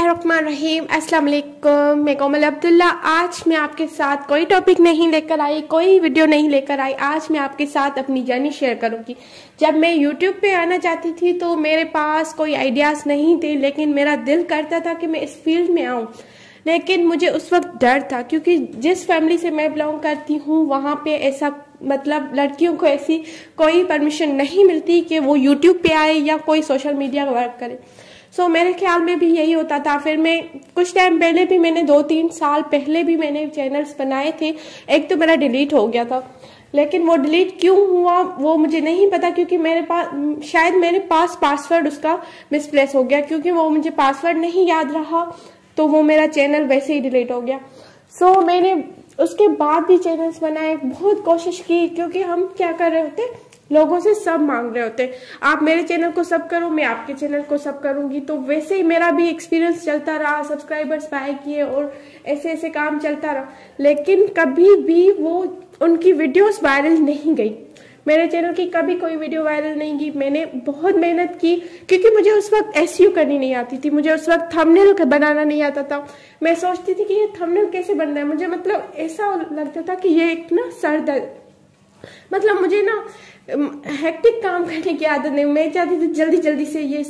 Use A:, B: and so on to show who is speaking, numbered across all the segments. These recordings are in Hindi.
A: बिस्मिल्लाहिर्रहमानिर्रहीम। अस्सलाम वालेकुम। मैं कोमल अब्दुल्ला। आज मैं आपके साथ कोई टॉपिक नहीं लेकर आई, कोई वीडियो नहीं लेकर आई। आज मैं आपके साथ अपनी जर्नी शेयर करूंगी। जब मैं यूट्यूब पे आना चाहती थी तो मेरे पास कोई आइडियाज़ नहीं थे, लेकिन मेरा दिल करता था कि मैं इस फील्ड में आऊँ। लेकिन मुझे उस वक्त डर था, क्योंकि जिस फैमिली से मैं बिलोंग करती हूँ वहाँ पे ऐसा मतलब लड़कियों को ऐसी कोई परमिशन नहीं मिलती कि वो यूट्यूब पे आए या कोई सोशल मीडिया वर्क करे। सो मेरे ख्याल में भी यही होता था। फिर मैं कुछ टाइम पहले भी मैंने 2-3 साल पहले भी मैंने चैनल्स बनाए थे। एक तो मेरा डिलीट हो गया था, लेकिन वो डिलीट क्यों हुआ वो मुझे नहीं पता, क्योंकि मेरे पास शायद मेरे पास पासवर्ड उसका मिसप्लेस हो गया, क्योंकि वो मुझे पासवर्ड नहीं याद रहा तो वो मेरा चैनल वैसे ही डिलीट हो गया। सो मैंने उसके बाद भी चैनल्स बनाए, बहुत कोशिश की, क्योंकि हम क्या कर रहे होते, लोगों से सब मांग रहे होते। आप मेरे चैनल को सब करो, मैं आपके चैनल को सब करूंगी। तो वैसे ही मेरा भी एक्सपीरियंस चलता रहा, सब्सक्राइबर्स पाए किए और ऐसे ऐसे काम चलता रहा। लेकिन कभी भी वो उनकी वीडियोस वायरल नहीं गई। मेरे चैनल की कभी कोई वीडियो वायरल नहीं की। मैंने बहुत मेहनत की, क्योंकि मुझे उस वक्त एसईओ करनी नहीं आती थी, मुझे उस वक्त थंबनेल बनाना नहीं आता था। मैं सोचती थी कि ये थंबनेल कैसे बनना है। मुझे मतलब ऐसा लगता था कि ये एक ना सर दर्द, मतलब मुझे ना हेक्टिक काम करने की आदत नहीं। मैं चाहती थी जल्दी जल्दी से ये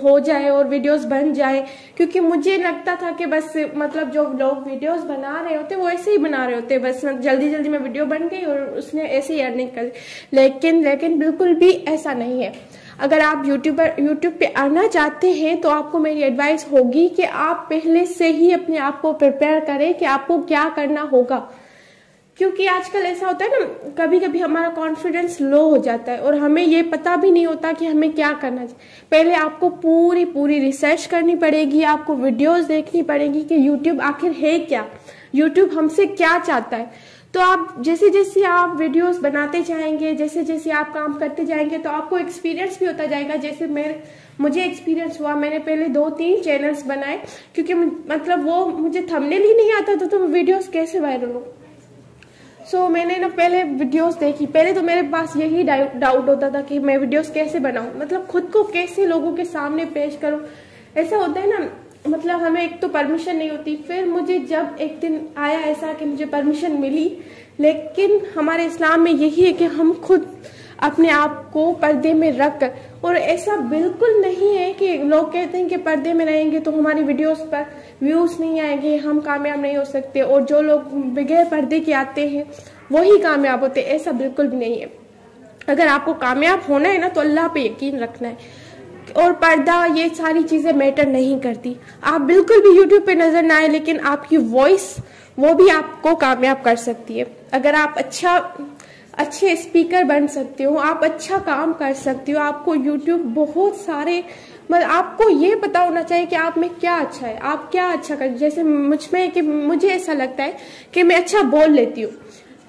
A: हो जाए और वीडियोस बन जाए, क्योंकि मुझे लगता था कि बस मतलब जो लोग वीडियोस बना रहे होते वो ऐसे ही बना रहे होते, बस जल्दी जल्दी में वीडियो बन गई और उसने ऐसे ही अर्निंग कर। लेकिन बिल्कुल भी ऐसा नहीं है। अगर आप यूट्यूब पे आना चाहते हैं तो आपको मेरी एडवाइस होगी कि आप पहले से ही अपने आप को प्रिपेयर करें कि आपको क्या करना होगा। क्योंकि आजकल ऐसा होता है ना, कभी कभी हमारा कॉन्फिडेंस लो हो जाता है और हमें ये पता भी नहीं होता कि हमें क्या करना चाहिए। पहले आपको पूरी रिसर्च करनी पड़ेगी, आपको वीडियोस देखनी पड़ेगी कि यूट्यूब आखिर है क्या, यूट्यूब हमसे क्या चाहता है। तो आप जैसे जैसे आप वीडियोस बनाते जाएंगे, जैसे जैसे आप काम करते जाएंगे, तो आपको एक्सपीरियंस भी होता जाएगा। जैसे मुझे एक्सपीरियंस हुआ, मैंने पहले 2-3 चैनल्स बनाए, क्योंकि मतलब वो मुझे थंबनेल ही नहीं आता था तो वीडियोस कैसे वायरल हो। सो मैंने ना पहले वीडियोस देखी। पहले तो मेरे पास यही डाउट होता था कि मैं वीडियोस कैसे बनाऊं, मतलब खुद को कैसे लोगों के सामने पेश करूं। ऐसा होता है ना, मतलब हमें एक तो परमिशन नहीं होती। फिर मुझे जब एक दिन आया ऐसा कि मुझे परमिशन मिली, लेकिन हमारे इस्लाम में यही है कि हम खुद अपने आप को पर्दे में रख कर, और ऐसा बिल्कुल नहीं है कि लोग कहते हैं कि पर्दे में रहेंगे तो हमारी वीडियोस पर व्यूज नहीं आएंगे, हम कामयाब नहीं हो सकते, और जो लोग बगैर पर्दे के आते हैं वही कामयाब होते हैं। ऐसा बिल्कुल भी नहीं है। अगर आपको कामयाब होना है ना तो अल्लाह पे यकीन रखना है, और पर्दा ये सारी चीजें मैटर नहीं करती। आप बिल्कुल भी यूट्यूब पे नजर ना आए, लेकिन आपकी वॉइस वो भी आपको कामयाब कर सकती है। अगर आप अच्छे स्पीकर बन सकते हो, आप अच्छा काम कर सकते हो, आपको यूट्यूब बहुत सारे, मतलब आपको ये पता होना चाहिए कि आप में क्या अच्छा है, आप क्या अच्छा कर। जैसे मुझ में कि मुझे ऐसा लगता है कि मैं अच्छा बोल लेती हूँ,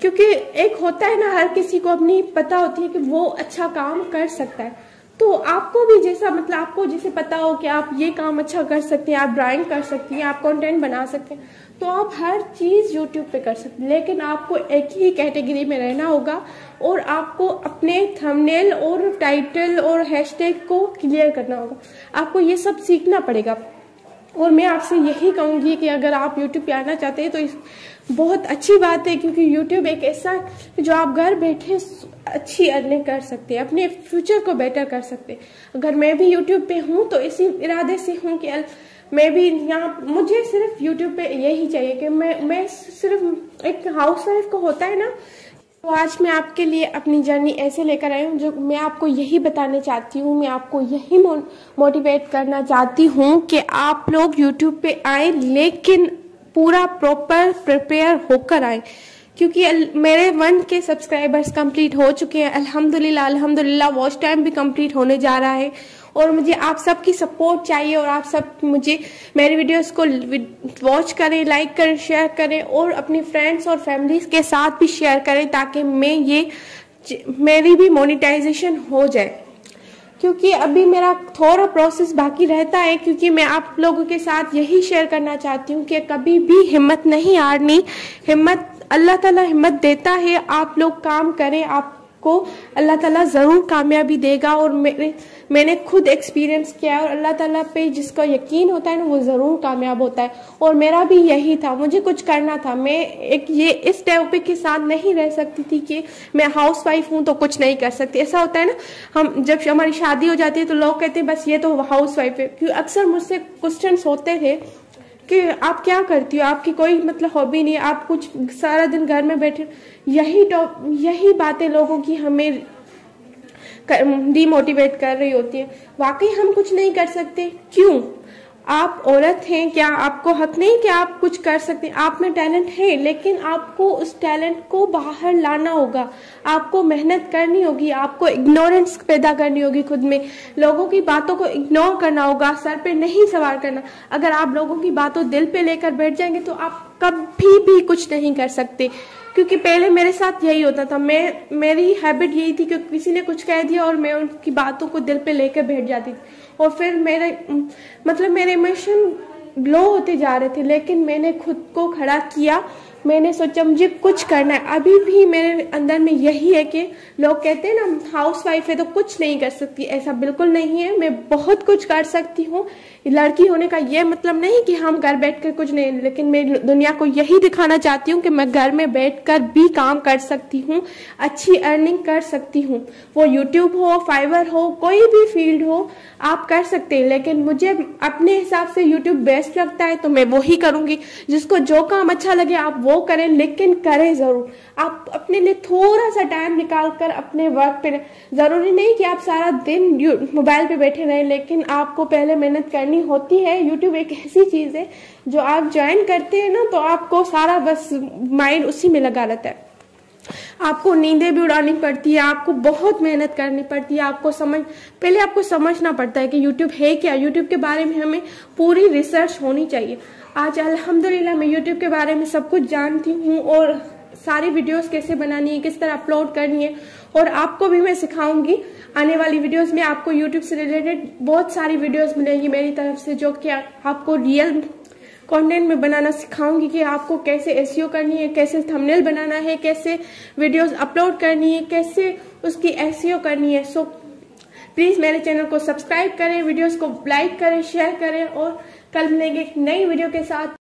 A: क्योंकि एक होता है ना, हर किसी को अपनी पता होती है कि वो अच्छा काम कर सकता है। तो आपको भी जैसा, मतलब आपको जैसे पता हो कि आप ये काम अच्छा कर सकते हैं, आप ड्राइंग कर सकती हैं, आप कंटेंट बना सकते हैं, तो आप हर चीज यूट्यूब पे कर सकते हैं। लेकिन आपको एक ही कैटेगरी में रहना होगा, और आपको अपने थंबनेल और टाइटल और हैशटैग को क्लियर करना होगा। आपको ये सब सीखना पड़ेगा। और मैं आपसे यही कहूंगी कि अगर आप यूट्यूब पे आना चाहते हैं तो बहुत अच्छी बात है, क्योंकि यूट्यूब एक ऐसा जो आप घर बैठे अच्छी अर्निंग कर सकते हैं, अपने फ्यूचर को बेटर कर सकते हैं। अगर मैं भी यूट्यूब पे हूँ तो इसी इरादे से हूँ कि मैं भी यहाँ, मुझे सिर्फ यूट्यूब पे यही चाहिए कि मैं सिर्फ एक हाउस वाइफ को होता है ना। तो आज मैं आपके लिए अपनी जर्नी ऐसे लेकर आई हूँ, जो मैं आपको यही बताना चाहती हूँ, मैं आपको यही मोटिवेट करना चाहती हूँ कि आप लोग यूट्यूब पे आए, लेकिन पूरा प्रॉपर प्रिपेयर होकर आए। क्योंकि मेरे 1K सब्सक्राइबर्स कंप्लीट हो चुके हैं, अल्हम्दुलिल्लाह। वॉच टाइम भी कंप्लीट होने जा रहा है, और मुझे आप सबकी सपोर्ट चाहिए, और आप सब मुझे मेरे वीडियोस को वॉच करें, लाइक करें, शेयर करें, और अपनी फ्रेंड्स और फैमिलीज के साथ भी शेयर करें, ताकि मेरी भी मोनेटाइजेशन हो जाए। क्योंकि अभी मेरा थोड़ा प्रोसेस बाकी रहता है, क्योंकि मैं आप लोगों के साथ यही शेयर करना चाहती हूँ कि कभी भी हिम्मत नहीं हारनी। हिम्मत अल्लाह ताला हिम्मत देता है, आप लोग काम करें, आप आपको अल्लाह ताला ज़रूर कामयाबी देगा। और मैंने खुद एक्सपीरियंस किया है, और अल्लाह ताला पे जिसका यकीन होता है ना वो ज़रूर कामयाब होता है। और मेरा भी यही था, मुझे कुछ करना था। मैं इस टॉपिक के साथ नहीं रह सकती थी कि मैं हाउस वाइफ हूँ तो कुछ नहीं कर सकती। ऐसा होता है ना, हम जब हमारी शादी हो जाती है तो लोग कहते हैं बस ये तो हाउस वाइफ है। क्योंकि अक्सर मुझसे क्वेश्चन होते थे कि आप क्या करती हो, आपकी कोई मतलब हॉबी नहीं, आप कुछ सारा दिन घर में बैठे। यही बातें लोगों की हमें डीमोटिवेट कर रही होती है। वाकई हम कुछ नहीं कर सकते? क्यों? आप औरत हैं, क्या आपको हक नहीं कि आप कुछ कर सकते हैं? आप में टैलेंट है, लेकिन आपको उस टैलेंट को बाहर लाना होगा, आपको मेहनत करनी होगी, आपको इग्नोरेंस पैदा करनी होगी खुद में, लोगों की बातों को इग्नोर करना होगा, सर पे नहीं सवार करना। अगर आप लोगों की बातों दिल पे लेकर बैठ जाएंगे तो आप कभी भी कुछ नहीं कर सकते। क्योंकि पहले मेरे साथ यही होता था, मेरी हैबिट यही थी कि किसी ने कुछ कह दिया और मैं उनकी बातों को दिल पे लेकर बैठ जाती थी, और फिर मेरे इमोशन लो होते जा रहे थे। लेकिन मैंने खुद को खड़ा किया, मैंने सोचा मुझे कुछ करना है। अभी भी मेरे अंदर में यही है कि लोग कहते हैं ना हाउस वाइफ है तो कुछ नहीं कर सकती, ऐसा बिल्कुल नहीं है। मैं बहुत कुछ कर सकती हूँ। लड़की होने का ये मतलब नहीं कि हम घर बैठकर कुछ नहीं, लेकिन मैं दुनिया को यही दिखाना चाहती हूँ कि मैं घर में बैठकर भी काम कर सकती हूँ, अच्छी अर्निंग कर सकती हूँ। वो यूट्यूब हो, फाइवर हो, कोई भी फील्ड हो, आप कर सकते हैं। लेकिन मुझे अपने हिसाब से यूट्यूब बेस्ट लगता है तो मैं वही करूंगी। जिसको जो काम अच्छा लगे आप वो करें, लेकिन करें जरूर। आप अपने लिए थोड़ा सा टाइम निकाल कर अपने वर्क पे, जरूरी नहीं कि आप सारा दिन मोबाइल पे बैठे रहें, लेकिन आपको पहले मेहनत करनी होती है। यूट्यूब एक ऐसी चीज है जो आप ज्वाइन करते हैं ना तो आपको सारा बस माइंड उसी में लगा रहता है। आपको नींदें भी उड़ानी पड़ती है, आपको बहुत मेहनत करनी पड़ती है। पहले आपको समझना पड़ता है कि यूट्यूब है क्या। यूट्यूब के बारे में हमें पूरी रिसर्च होनी चाहिए। आज अल्हम्दुलिल्लाह मैं यूट्यूब के बारे में सब कुछ जानती हूँ, और सारी वीडियोस कैसे बनानी है, किस तरह अपलोड करनी है, और आपको भी मैं सिखाऊंगी। आने वाली वीडियोस में आपको यूट्यूब से रिलेटेड बहुत सारी वीडियोस मिलेंगी मेरी तरफ से, जो कि आपको रियल कंटेंट में बनाना सिखाऊंगी कि आपको कैसे एसईओ करनी है, कैसे थंबनेल बनाना है, कैसे वीडियोस अपलोड करनी है, कैसे उसकी एसईओ करनी है। सो प्लीज मेरे चैनल को सब्सक्राइब करें, वीडियोस को लाइक करें, शेयर करें, और कल मिलेंगे एक नई वीडियो के साथ।